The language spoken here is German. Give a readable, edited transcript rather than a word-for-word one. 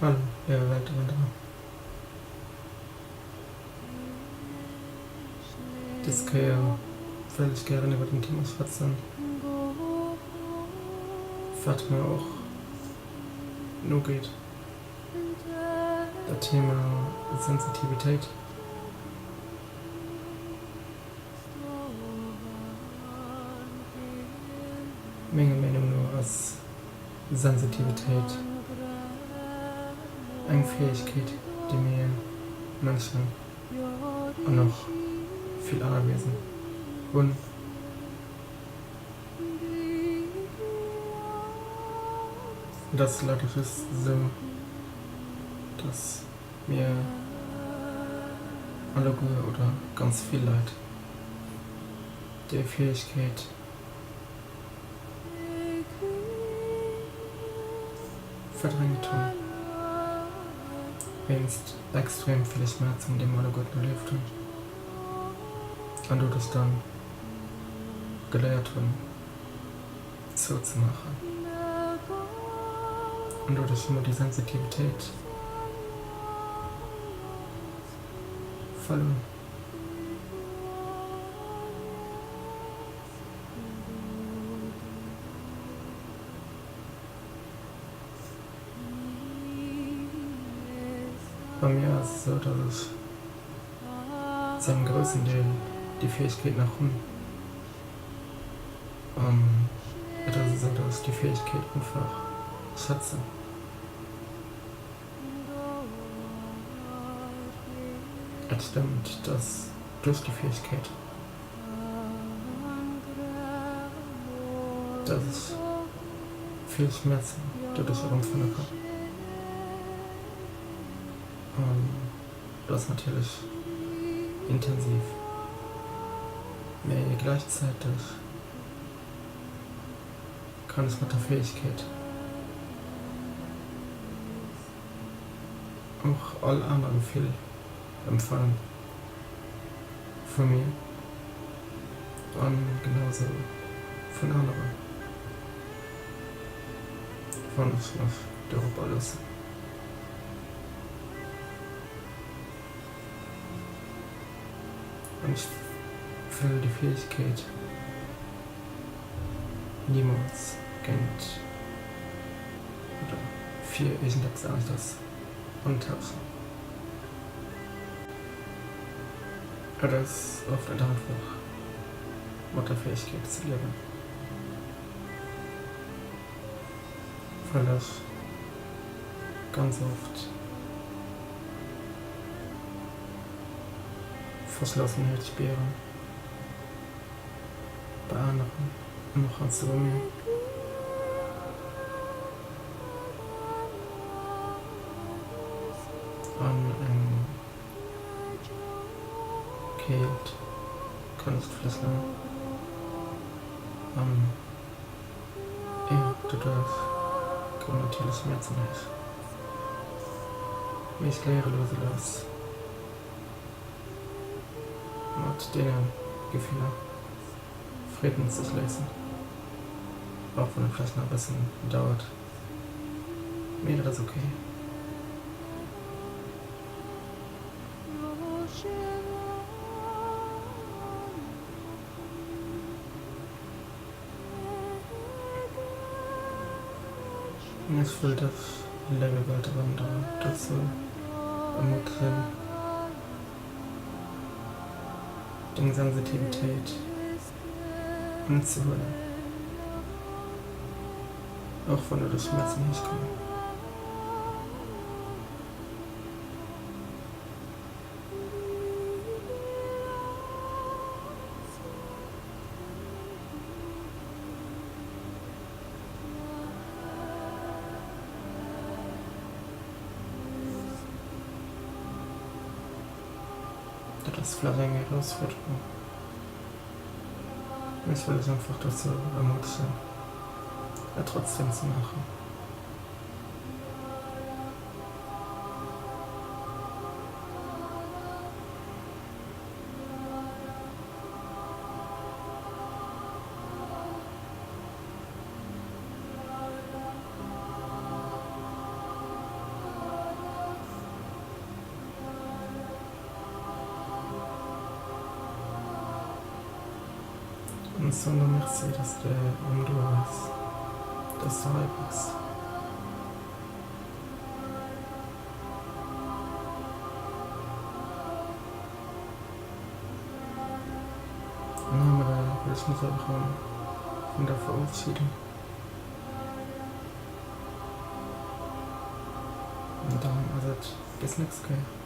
Hallo, liebe Weltwanderer. Das kann ja völlig gerne über den Thema schwatzen. Was mir auch nur geht. Das Thema Sensitivität. Menge Meinung nur als Sensitivität. Eine Fähigkeit, die mir Menschen und noch viel andere Wesen und das Leute ist so, dass mir alle oder ganz viel Leid die Fähigkeit verdrängt tun. Wennst extrem viele Schmerzen, die alle gut erlebt haben. Und du das dann gelehrt haben, so zu machen. Und du das nur die Sensitivität verloren. Bei mir ist es so, dass ich zu einem größten Teil die Fähigkeit nach unten. Das ist so, dass ich die Fähigkeit einfach schätze. Es stimmt, dass durch die Fähigkeit, dass ich viel Schmerzen dadurch empfunden habe. Das natürlich intensiv. Mehr gleichzeitig kann es mit der Fähigkeit auch alle anderen viel empfangen von mir und genauso von anderen. Von uns noch darüber alles. Und ich will die Fähigkeit niemals kennt oder für irgendetwas anderes untauschen. Oder es oft einfach mit der Fähigkeit zu leben. Weil ich ganz oft Verschlossenheit spüren. Bei anderen noch als bei mir. An Kate Kunstflüssler. Du darfst natürlich Schmerzen nicht. Mich leere los. Mit denen Gefühle Frieden sich leisten. Auch wenn es vielleicht noch ein bisschen dauert. Mir ist das okay. Ich will das Level weiter wandern, dazu ermutigen, die Sensitivität anzuhören. Auch wenn du das Schmerzen nicht kommst. Das ist vielleicht eine Herausforderung. Ich will es einfach dazu ermutigen, trotzdem zu machen. Insomma, merci, dass du du warst. Dass du halbwegs. Ja, aber ich muss auch von der verabschieden. Und dann, also, bis nächstes Mal.